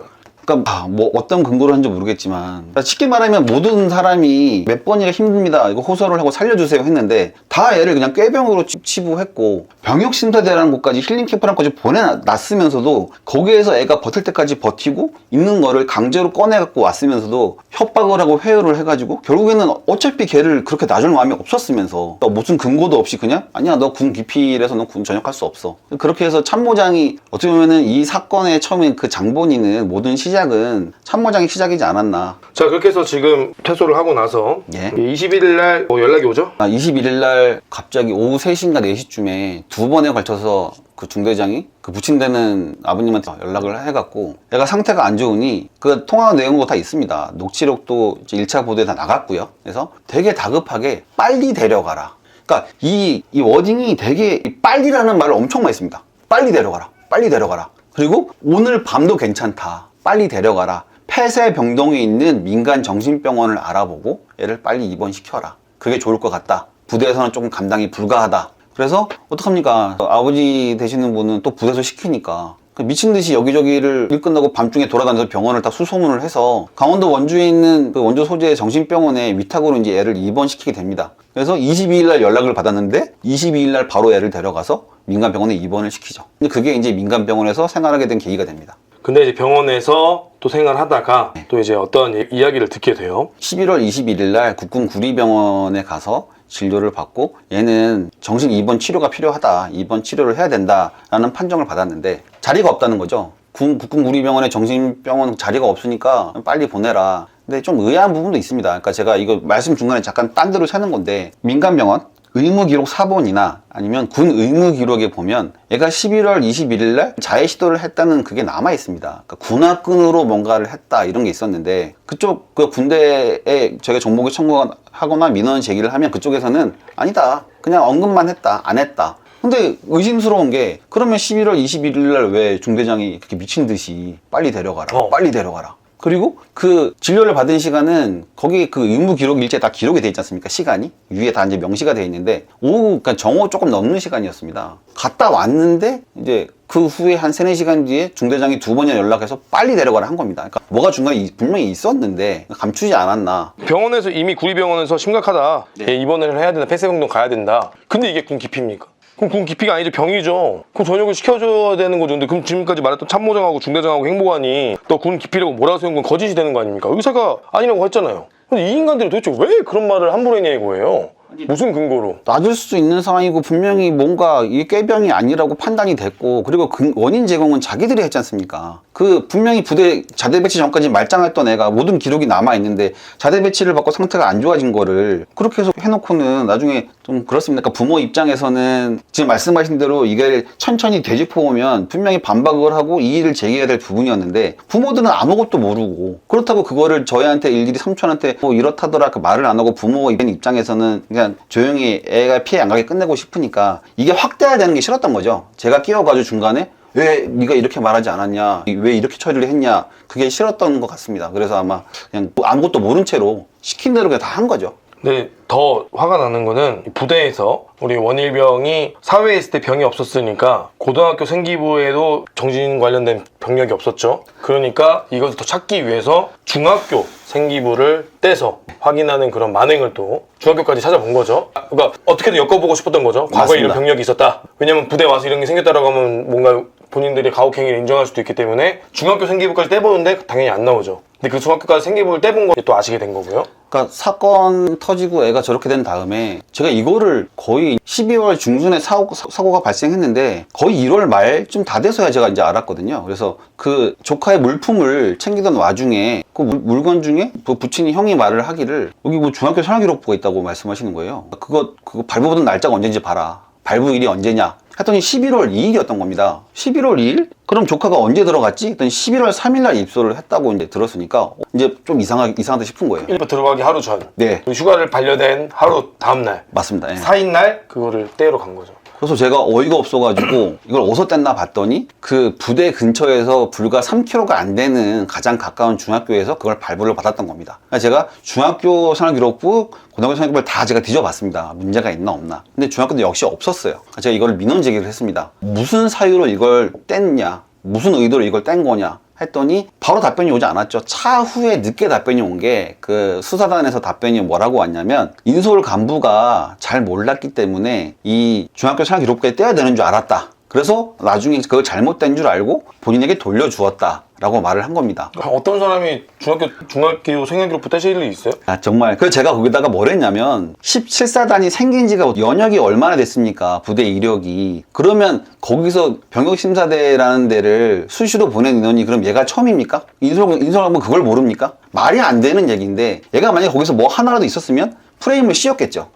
그러니까 뭐 어떤 근거로 한지 모르겠지만 쉽게 말하면 모든 사람이 몇 번이나 힘듭니다. 이거 호소를 하고 살려주세요 했는데 다 얘를 그냥 꾀병으로 치부했고 병역심사대라는 곳까지 힐링캠프라는 곳까지 보내놨으면서도 거기에서 애가 버틸 때까지 버티고 있는 거를 강제로 꺼내갖고 왔으면서도 협박을 하고 회유를 해가지고 결국에는 어차피 걔를 그렇게 놔줄 마음이 없었으면서 무슨 근거도 없이 그냥 아니야 너 군 기피라서 너 군 전역할 수 없어. 그렇게 해서 참모장이 어떻게 보면은 이 사건의 처음에 그 장본인은 모든 시작은 참모장이 시작이지 않았나. 자 그렇게 해서 지금 퇴소를 하고 나서 예. 21일 날 연락이 오죠? 21일 날 갑자기 오후 3시인가 4시쯤에 두 번에 걸쳐서 그 중대장이 그 부친되는 아버님한테 연락을 해갖고 얘가 상태가 안 좋으니 그 통화 내용도 다 있습니다. 녹취록도 1차 보도에 다 나갔고요. 그래서 되게 다급하게 빨리 데려가라. 그러니까 이 워딩이 되게 빨리라는 말을 엄청 많이 씁니다. 빨리 데려가라. 빨리 데려가라. 그리고 오늘 밤도 괜찮다. 빨리 데려가라. 폐쇄병동에 있는 민간 정신병원을 알아보고 얘를 빨리 입원시켜라. 그게 좋을 것 같다. 부대에서는 조금 감당이 불가하다. 그래서 어떡합니까? 아버지 되시는 분은 또 부대에서 시키니까 미친 듯이 여기저기를 일 끝나고 밤중에 돌아다녀서 병원을 다 수소문을 해서 강원도 원주에 있는 그 원주 소재 정신병원에 위탁으로 이제 애를 입원시키게 됩니다. 그래서 22일 날 연락을 받았는데 22일 날 바로 애를 데려가서 민간병원에 입원을 시키죠. 근데 그게 이제 민간병원에서 생활하게 된 계기가 됩니다. 근데 이제 병원에서 또 생활하다가 또 이제 어떤 이야기를 듣게 돼요. 11월 21일 날 국군 구리병원에 가서 진료를 받고 얘는 정신 입원 치료가 필요하다, 입원 치료를 해야 된다라는 판정을 받았는데 자리가 없다는 거죠. 국군 구리병원에 정신병원 자리가 없으니까 빨리 보내라. 근데 좀 의아한 부분도 있습니다. 그러니까 제가 이거 말씀 중간에 잠깐 딴 데로 새는 건데 민간병원 의무기록 사본이나 아니면 군 의무기록에 보면 얘가 11월 21일 날 자해 시도를 했다는 그게 남아 있습니다. 그러니까 군화끈으로 뭔가를 했다 이런 게 있었는데 그쪽 그 군대에 저희가 정보기 청구하거나 민원 제기를 하면 그쪽에서는 아니다, 그냥 언급만 했다, 안 했다. 근데 의심스러운 게 그러면 11월 21일 날 왜 중대장이 그렇게 미친 듯이 빨리 데려가라, 빨리 데려가라. 그리고 그 진료를 받은 시간은 거기 그 의무 기록 일지에 다 기록이 돼 있지 않습니까? 시간이 위에 다 이제 명시가 돼 있는데 오후 그러니까 정오 조금 넘는 시간이었습니다. 갔다 왔는데 이제 그 후에 한 3-4시간 뒤에 중대장이 2번이나 연락해서 빨리 데려가라 한 겁니다. 그러니까 뭐가 중간에 분명히 있었는데 감추지 않았나. 병원에서 이미 구리병원에서 심각하다. 네. 얘 입원을 해야 된다. 폐쇄병동 가야 된다. 근데 이게 군 기피입니까? 그럼 군 기피가 아니죠. 병이죠. 그럼 전역을 시켜줘야 되는 거죠. 근데 그럼 지금까지 말했던 참모장하고 중대장하고 행보관이 또 군 기피라고 몰아세운 건 거짓이 되는 거 아닙니까? 의사가 아니라고 했잖아요. 근데 이 인간들이 도대체 왜 그런 말을 함부로 했냐 이거예요. 무슨 근거로? 놔줄 수도 있는 상황이고 분명히 뭔가 이 꾀병이 아니라고 판단이 됐고 그리고 그 원인 제공은 자기들이 했지 않습니까? 그 분명히 부대 자대 배치 전까지 말짱했던 애가 모든 기록이 남아있는데 자대 배치를 받고 상태가 안 좋아진 거를 그렇게 해서 해놓고는 나중에 좀 그렇습니다. 그러니까 부모 입장에서는 지금 말씀하신 대로 이게 천천히 되짚어 오면 분명히 반박을 하고 이의를 제기해야 될 부분이었는데 부모들은 아무것도 모르고 그렇다고 그거를 저희한테 일일이 삼촌한테 뭐 이렇다더라 그 말을 안 하고 부모 입장에서는 그냥 조용히 애가 피해 안 가게 끝내고 싶으니까 이게 확대해야 되는 게 싫었던 거죠. 제가 끼어가지고 중간에 왜 네가 이렇게 말하지 않았냐, 왜 이렇게 처리를 했냐, 그게 싫었던 것 같습니다. 그래서 아마 그냥 아무것도 모른 채로 시킨 대로 그냥 다 한 거죠. 근데 더 화가 나는 거는 부대에서 우리 원일병이 사회에 있을 때 병이 없었으니까 고등학교 생기부에도 정신 관련된 병력이 없었죠. 그러니까 이것을 더 찾기 위해서 중학교 생기부를 떼서 확인하는 그런 만행을 또 중학교까지 찾아본 거죠. 그러니까 어떻게든 엮어보고 싶었던 거죠. 과거에 맞습니다. 이런 병력이 있었다. 왜냐면 부대 와서 이런 게 생겼다라고 하면 뭔가 본인들이 가혹행위를 인정할 수도 있기 때문에 중학교 생기부까지 떼보는데 당연히 안 나오죠. 근데 그 중학교까지 생기부를 떼본 거 또 아시게 된 거고요. 그러니까 사건 터지고 애가 저렇게 된 다음에 제가 이거를 거의 12월 중순에 사고가 발생했는데 거의 1월 말쯤 다 돼서야 제가 이제 알았거든요. 그래서 그 조카의 물품을 챙기던 와중에 그 물건 중에 그 부친이 형이 말을 하기를 여기 뭐 중학교 생활기록부가 있다고 말씀하시는 거예요. 그거 발부받은 날짜가 언제인지 봐라. 발부일이 언제냐? 했더니 11월 2일이었던 겁니다. 11월 2일? 그럼 조카가 언제 들어갔지? 했더니 11월 3일 날 입소를 했다고 이제 들었으니까 이제 좀 이상하다 싶은 거예요. 일부 들어가기 하루 전. 네. 그리고 휴가를 반려된 하루 다음 날. 맞습니다. 예. 4인 날 그거를 떼러 간 거죠. 그래서 제가 어이가 없어가지고 이걸 어디서 뗐나 봤더니 그 부대 근처에서 불과 3km가 안 되는 가장 가까운 중학교에서 그걸 발부를 받았던 겁니다. 그러니까 제가 중학교 생활기록부, 고등학교 생활기록부를 다 제가 뒤져봤습니다. 문제가 있나 없나. 근데 중학교도 역시 없었어요. 그러니까 제가 이걸 민원 제기를 했습니다. 무슨 사유로 이걸 뗐냐, 무슨 의도로 이걸 뗀 거냐 했더니 바로 답변이 오지 않았죠. 차후에 늦게 답변이 온 게 그 수사단에서 답변이 뭐라고 왔냐면 인솔 간부가 잘 몰랐기 때문에 이 중학교 생활기록부에 떼야 되는 줄 알았다. 그래서 나중에 그걸 잘못된 줄 알고 본인에게 돌려주었다 라고 말을 한 겁니다. 어떤 사람이 중학교 생활기록부 떼실 일이 있어요? 아 정말. 그래서 제가 거기다가 뭘 했냐면 17사단이 생긴 지가 연역이 얼마나 됐습니까? 부대 이력이. 그러면 거기서 병역심사대라는 데를 수시로 보낸 인원이 그럼 얘가 처음입니까? 인솔하면 그걸 모릅니까? 말이 안 되는 얘기인데 얘가 만약에 거기서 뭐 하나라도 있었으면 프레임을 씌웠겠죠.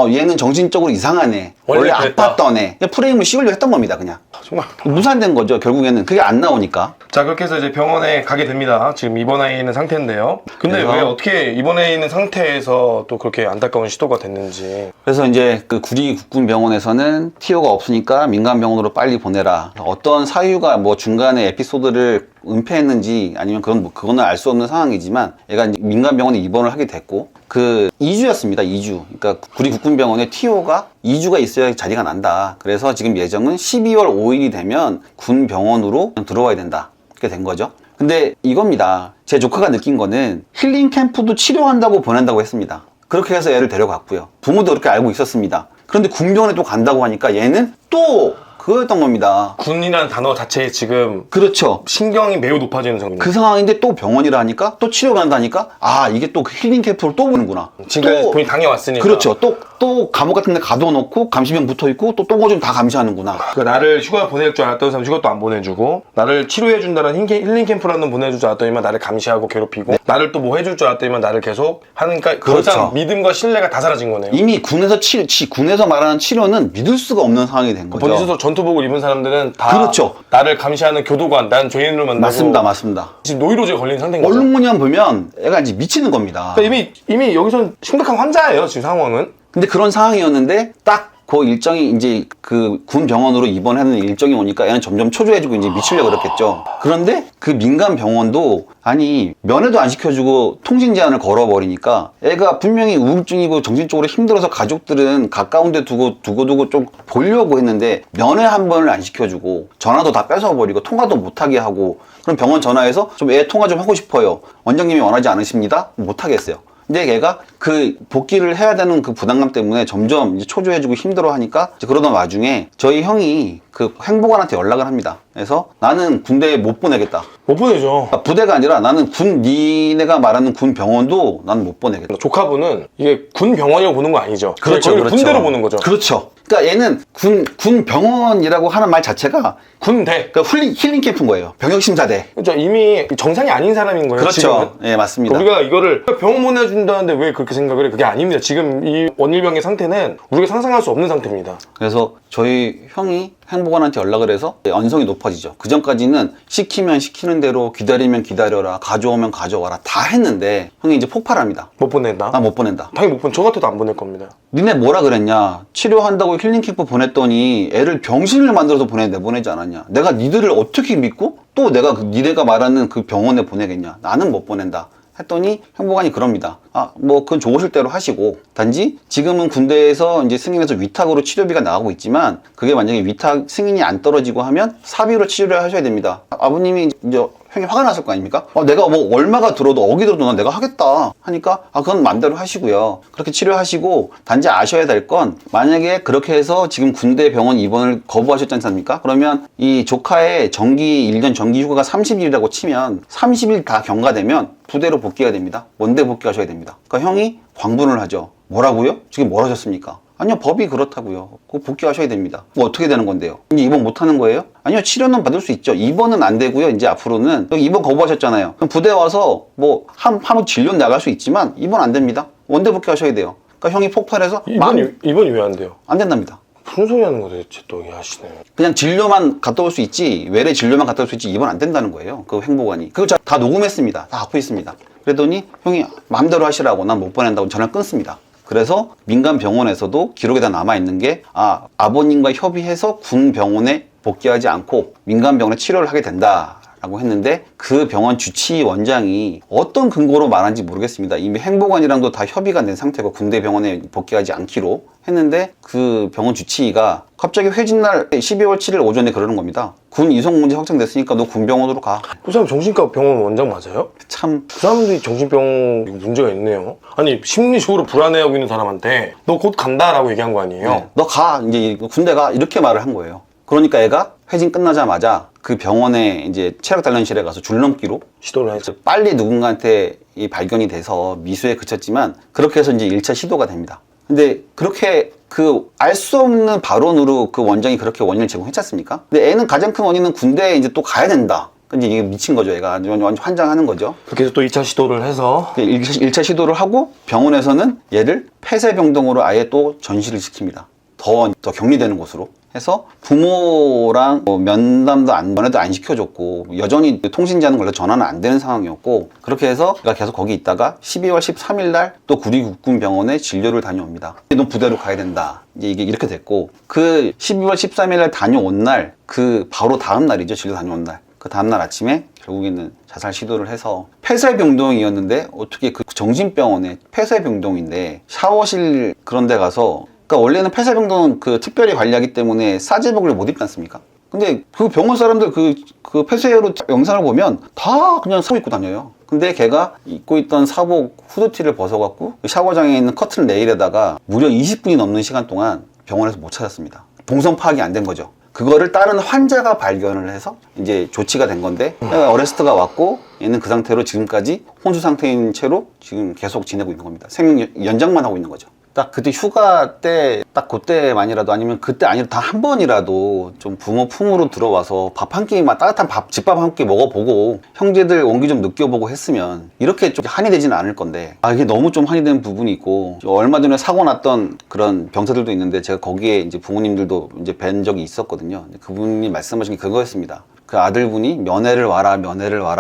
얘는 정신적으로 이상하네. 원래 아팠던 애. 프레임을 씌우려고 했던 겁니다, 그냥. 정말 무산된 거죠, 결국에는. 그게 안 나오니까. 자, 그렇게 해서 이제 병원에 가게 됩니다. 지금 입원해 있는 상태인데요. 근데 그래서- 왜 어떻게 입원해 있는 상태에서 또 그렇게 안타까운 시도가 됐는지. 그래서 이제 그 구리 국군병원에서는 티오가 없으니까 민간병원으로 빨리 보내라. 어떤 사유가 뭐 중간에 에피소드를 은폐했는지 아니면 그거는 알 수 없는 상황이지만 얘가 이제 민간병원에 입원을 하게 됐고 그 2주였습니다. 2주. 그러니까 구리 국군병원에 TO가 2주가 있어야 자리가 난다. 그래서 지금 예정은 12월 5일이 되면 군 병원으로 들어와야 된다. 그렇게 된 거죠. 근데 이겁니다. 제 조카가 느낀 거는 힐링 캠프도 치료한다고 보낸다고 했습니다. 그렇게 해서 애를 데려갔고요. 부모도 그렇게 알고 있었습니다. 그런데 군병원에 또 간다고 하니까 얘는 또 그거였던 겁니다. 군이라는 단어 자체에 지금 그렇죠. 신경이 매우 높아지는 상황입니다. 그 상황인데 또 병원이라 하니까 또 치료 간다니까 아 이게 또 그 힐링 캠프를 또 보는구나. 지금까지 또, 본인이 당해왔으니까. 그렇죠. 또 감옥 같은 데 가둬놓고 감시병 붙어있고 또 똥오줌 다 감시하는구나. 그러니까 나를 휴가 보낼 줄 알았던 사람 휴가도 안 보내주고, 나를 치료해준다는 힐링 캠프라는 보내줄 줄 알았더니만 나를 감시하고 괴롭히고, 나를 또 뭐 해줄 줄 알았더니만 나를 계속 하니까 그 그렇죠. 이상 믿음과 신뢰가 다 사라진 거네요. 이미 군에서 말하는 치료는 믿을 수가 없는 상황이 된 거죠. 본인 스스로 전투복을 입은 사람들은 다 그렇죠. 나를 감시하는 교도관, 난 죄인으로 만나고 맞습니다. 지금 노이로제 걸린 상태인 거죠. 언론문의만 보면 애가 이제 미치는 겁니다. 그러니까 이미 여기서 심각한 환자예요, 지금 상황은. 근데 그런 상황이었는데 딱 그 일정이 이제 그 군 병원으로 입원하는 일정이 오니까 애는 점점 초조해지고 이제 미치려고 그랬겠죠. 그런데 그 민간 병원도 아니 면회도 안 시켜주고 통신 제한을 걸어버리니까 애가 분명히 우울증이고 정신적으로 힘들어서 가족들은 가까운 데 두고 좀 보려고 했는데 면회 한 번을 안 시켜주고 전화도 다 뺏어버리고 통화도 못하게 하고 그럼 병원 전화해서 좀 애 통화 좀 하고 싶어요. 원장님이 원하지 않으십니다? 못하겠어요. 근데 걔가 그 복귀를 해야 되는 그 부담감 때문에 점점 이제 초조해지고 힘들어 하니까 그러던 와중에 저희 형이 그 행보관한테 연락을 합니다. 그래서 나는 군대에 못 보내겠다. 못 보내죠. 그러니까 부대가 아니라 나는 니네가 말하는 군 병원도 나는 못 보내겠다. 조카분은 이게 군 병원이라고 보는 거 아니죠. 거의 군대로 보는 거죠. 그렇죠. 그러니까 얘는 군 병원이라고 하는 말 자체가 군대. 그러니까 힐링 캠프인 거예요. 병역심사대. 그렇죠. 이미 정상이 아닌 사람인 거예요. 그렇죠. 지금은. 예, 맞습니다. 우리가 이거를 병원 보내준다는데 왜 그렇게 생각을 해? 그게 아닙니다. 지금 이 원일병의 상태는 우리가 상상할 수 없는 상태입니다. 그래서 저희 형이 행보관한테 연락을 해서 언성이 높아지죠. 그 전까지는 시키면 시키는 대로 기다리면 기다려라, 가져오면 가져와라 다 했는데 형이 이제 폭발합니다. 못 보낸다? 나 못 보낸다. 당연히 못 보내. 저 같아도 안 보낼 겁니다. 니네 뭐라 그랬냐? 치료한다고 힐링 캠프 보냈더니 애를 병신을 만들어서 내보내지 않았냐? 내가 니들을 어떻게 믿고 또 내가 니네가 말하는 그 병원에 보내겠냐? 나는 못 보낸다. 했더니 행보관이 그럽니다. 뭐 그건 좋으실 대로 하시고 단지 지금은 군대에서 이제 승인해서 위탁으로 치료비가 나가고 있지만 그게 만약에 위탁 승인이 안 떨어지고 하면 사비로 치료를 하셔야 됩니다. 아버님이 이제 형이 화가 났을 거 아닙니까? 내가 뭐 얼마가 들어도 억이 들어도 난 내가 하겠다 하니까 그건 맘대로 하시고요. 그렇게 치료하시고 단지 아셔야 될 건 만약에 그렇게 해서 지금 군대 병원 입원을 거부하셨지 않습니까? 그러면 이 조카의 1년 정기 휴가가 30일이라고 치면 30일 다 경과되면 부대로 복귀가 됩니다. 원대 복귀하셔야 됩니다. 그러니까 형이 광분을 하죠. 뭐라고요? 지금 뭘 하셨습니까? 아니요, 법이 그렇다고요. 꼭 복귀하셔야 됩니다. 뭐 어떻게 되는 건데요? 이제 입원 못 하는 거예요? 아니요, 치료는 받을 수 있죠. 입원은 안 되고요. 이제 앞으로는 여기 입원 거부하셨잖아요. 그럼 부대 와서 뭐 한번 진료 나갈 수 있지만 입원 안 됩니다. 원대 복귀하셔야 돼요. 그러니까 형이 폭발해서 입원이 왜 안 돼요? 안 된답니다. 무슨 소리 하는 거 도대체 또 하시네. 그냥 진료만 갔다 올 수 있지 외래 진료만 갔다 올 수 있지 입원 안 된다는 거예요. 그 행보관이. 그거 다 녹음했습니다. 다 갖고 있습니다. 그랬더니 형이 마음대로 하시라고 난 못 보낸다고 전화를 끊습니다. 그래서 민간 병원에서도 기록에 다 남아있는 게 아버님과 협의해서 군 병원에 복귀하지 않고 민간 병원에 치료를 하게 된다 라고 했는데 그 병원 주치의 원장이 어떤 근거로 말한지 모르겠습니다. 이미 행보관이랑도 다 협의가 된 상태고 군대 병원에 복귀하지 않기로 했는데 그 병원 주치의가 갑자기 회진날 12월 7일 오전에 그러는 겁니다. 군 이송 문제 확정됐으니까 너 군병원으로 가. 그 사람 정신과 병원 원장 맞아요? 참 그 사람들이 정신병 문제가 있네요. 아니 심리적으로 불안해하고 있는 사람한테 너 곧 간다라고 얘기한 거 아니에요? 네. 너 가. 이제 군대 가. 이렇게 말을 한 거예요. 그러니까 애가 회진 끝나자마자 그 병원에 이제 체력단련실에 가서 줄넘기로 시도를 했죠. 빨리 누군가한테 이 발견이 돼서 미수에 그쳤지만 그렇게 해서 이제 1차 시도가 됩니다. 근데 그렇게 그 알 수 없는 발언으로 그 원장이 그렇게 원인을 제공했지 않습니까? 근데 애는 가장 큰 원인은 군대에 이제 또 가야 된다. 근데 이게 미친 거죠. 얘가 완전 환장하는 거죠. 그렇게 해서 또 2차 시도를 해서 1차 시도를 하고 병원에서는 얘를 폐쇄병동으로 아예 또 전시를 시킵니다. 더 격리되는 곳으로 해서 부모랑 면담도 면회도 안 시켜줬고 여전히 통신 제한은 걸려 전화는 안 되는 상황이었고 그렇게 해서 제가 계속 거기 있다가 12월 13일 날 또 구리국군병원에 진료를 다녀옵니다. 너 부대로 가야 된다. 이제 이게 이렇게 됐고 그 12월 13일 날 다녀온 날 그 바로 다음 날이죠. 진료 다녀온 날. 그 다음날 아침에 결국에는 자살 시도를 해서 폐쇄병동이었는데 어떻게 그 정신병원에 폐쇄병동인데 샤워실 그런 데 가서, 그러니까 원래는 폐쇄병동은 그 특별히 관리하기 때문에 싸제복을 못 입지 않습니까? 근데 그 병원 사람들 그 폐쇄로 영상을 보면 다 그냥 사복 입고 다녀요. 근데 걔가 입고 있던 사복 후드티를 벗어갖고 샤워장에 있는 커튼 레일에다가 무려 20분이 넘는 시간 동안 병원에서 못 찾았습니다. 동선 파악이 안 된 거죠. 그거를 다른 환자가 발견을 해서 이제 조치가 된 건데, 어레스트가 왔고 얘는 그 상태로 지금까지 혼수 상태인 채로 지금 계속 지내고 있는 겁니다. 생명 연장만 하고 있는 거죠. 딱 그때 휴가 때, 딱 그때만이라도, 아니면 그때 아니라 다 한 번이라도 좀 부모 품으로 들어와서 밥 한 끼만, 따뜻한 집밥 한 끼 먹어보고 형제들 온기 좀 느껴보고 했으면 이렇게 좀 한이 되지는 않을 건데, 이게 너무 좀 한이 되는 부분이 있고, 얼마 전에 사고 났던 그런 병사들도 있는데 제가 거기에 이제 부모님들도 이제 뵌 적이 있었거든요. 그분이 말씀하신 게 그거였습니다. 그 아들분이 면회를 와라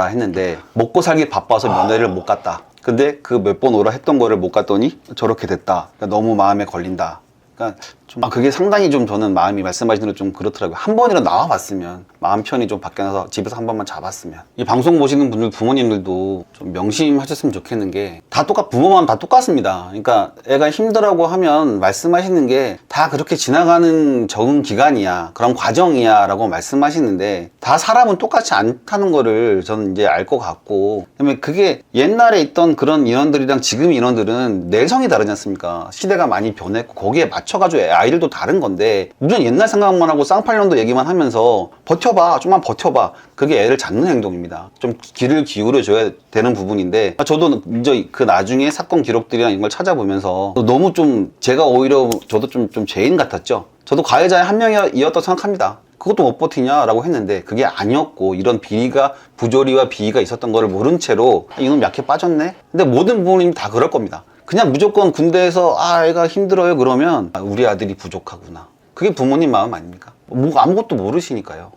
했는데 먹고 살기 바빠서 면회를 못 갔다. 근데 그 몇 번 오라 했던 거를 못 갔더니 저렇게 됐다. 그러니까 너무 마음에 걸린다. 그러니까 좀 그게 상당히 좀 저는 마음이 말씀하신 대로 좀 그렇더라고요. 한 번이라도 나와봤으면, 마음 편히 좀 밖에 나서 집에서 한 번만 잡았으면. 이 방송 보시는 분들, 부모님들도 좀 명심하셨으면 좋겠는 게, 다 부모만 다 똑같습니다. 그러니까 애가 힘들라고 하면 말씀하시는 게 다 그렇게 지나가는 적응 기간이야, 그런 과정이야 라고 말씀하시는데, 다 사람은 똑같지 않다는 거를 저는 이제 알 것 같고, 그다음에 그게 옛날에 있던 그런 인원들이랑 지금 인원들은 내성이 다르지 않습니까? 시대가 많이 변했고 거기에 맞춰가지고 아이들도 다른 건데, 무슨 옛날 생각만 하고 쌍팔년도 얘기만 하면서 버텨봐, 좀만 버텨봐, 그게 애를 잡는 행동입니다. 좀 귀를 기울여 줘야 되는 부분인데, 저도 이제 그 나중에 사건 기록들이나 이런 걸 찾아보면서 너무 좀, 제가 오히려 저도 좀 죄인 같았죠. 저도 가해자의 한 명이었다고 생각합니다. 그것도 못 버티냐라고 했는데 그게 아니었고, 이런 비리가, 부조리와 비위가 있었던 거를 모른 채로 이놈 약해 빠졌네? 근데 모든 부모님이 다 그럴 겁니다. 그냥 무조건 군대에서 애가 힘들어요 그러면 우리 아들이 부족하구나, 그게 부모님 마음 아닙니까? 뭐 아무것도 모르시니까요.